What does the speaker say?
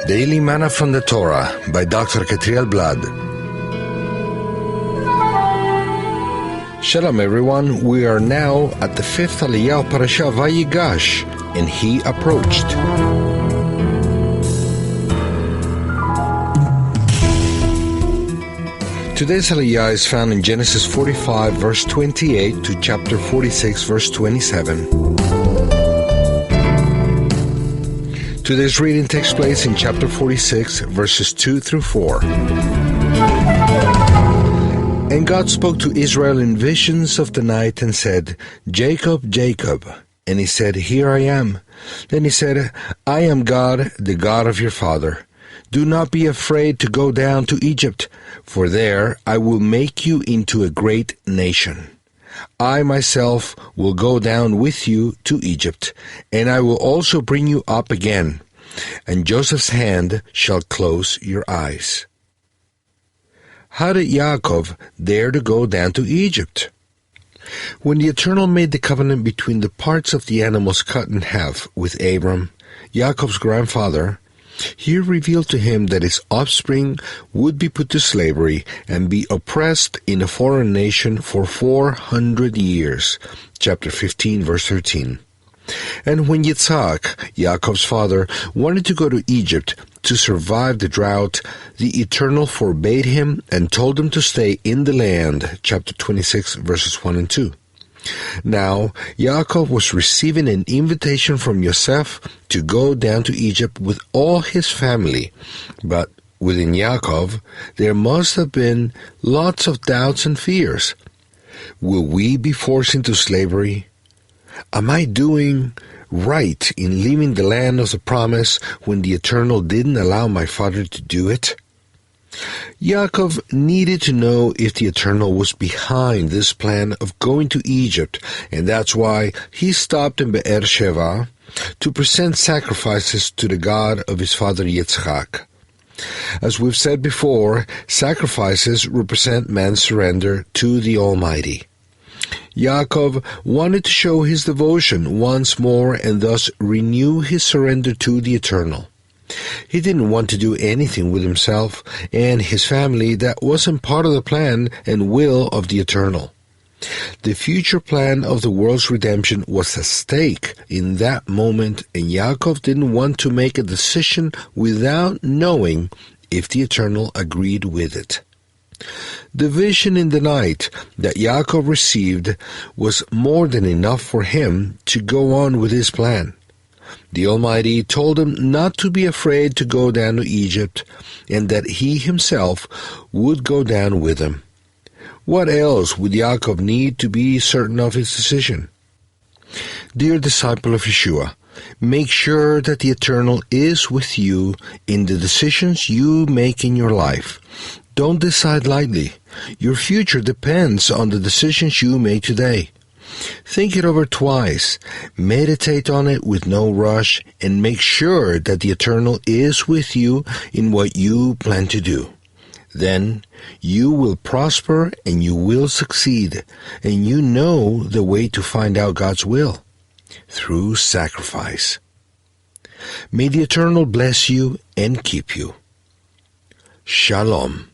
Daily Manna from the Torah by Dr. Ketriel Blad. Shalom everyone, we are now at the fifth Aliyah of Parasha VaYigash, and he approached. Today's Aliyah is found in Genesis 45 verse 28 to chapter 46 verse 27. Today's reading takes place in chapter 46, verses 2 through 4. And God spoke to Israel in visions of the night and said, Jacob, Jacob. And he said, Here I am. Then he said, I am God, the God of your father. Do not be afraid to go down to Egypt, for there I will make you into a great nation. I myself will go down with you to Egypt, and I will also bring you up again, and Joseph's hand shall close your eyes. How did Yaakov dare to go down to Egypt? When the Eternal made the covenant between the parts of the animals cut in half with Abram, Yaakov's grandfather, he revealed to him that his offspring would be put to slavery and be oppressed in a foreign nation for 400 years. Chapter 15, verse 13. And when Yitzhak, Yaakov's father, wanted to go to Egypt to survive the drought, the Eternal forbade him and told him to stay in the land. Chapter 26, verses 1 and 2. Now, Yaakov was receiving an invitation from Yosef to go down to Egypt with all his family. But within Yaakov, there must have been lots of doubts and fears. Will we be forced into slavery? Am I doing right in leaving the land of the promise when the Eternal didn't allow my father to do it? Yaakov needed to know if the Eternal was behind this plan of going to Egypt, and that's why he stopped in Be'er Sheva to present sacrifices to the God of his father Yitzchak. As we've said before, sacrifices represent man's surrender to the Almighty. Yaakov wanted to show his devotion once more and thus renew his surrender to the Eternal. He didn't want to do anything with himself and his family that wasn't part of the plan and will of the Eternal. The future plan of the world's redemption was at stake in that moment, and Yaakov didn't want to make a decision without knowing if the Eternal agreed with it. The vision in the night that Yaakov received was more than enough for him to go on with his plan. The Almighty told him not to be afraid to go down to Egypt, and that he himself would go down with him. What else would Yaakov need to be certain of his decision? Dear disciple of Yeshua, make sure that the Eternal is with you in the decisions you make in your life. Don't decide lightly. Your future depends on the decisions you make today. Think it over twice, meditate on it with no rush, and make sure that the Eternal is with you in what you plan to do. Then you will prosper and you will succeed, and you know the way to find out God's will, through sacrifice. May the Eternal bless you and keep you. Shalom.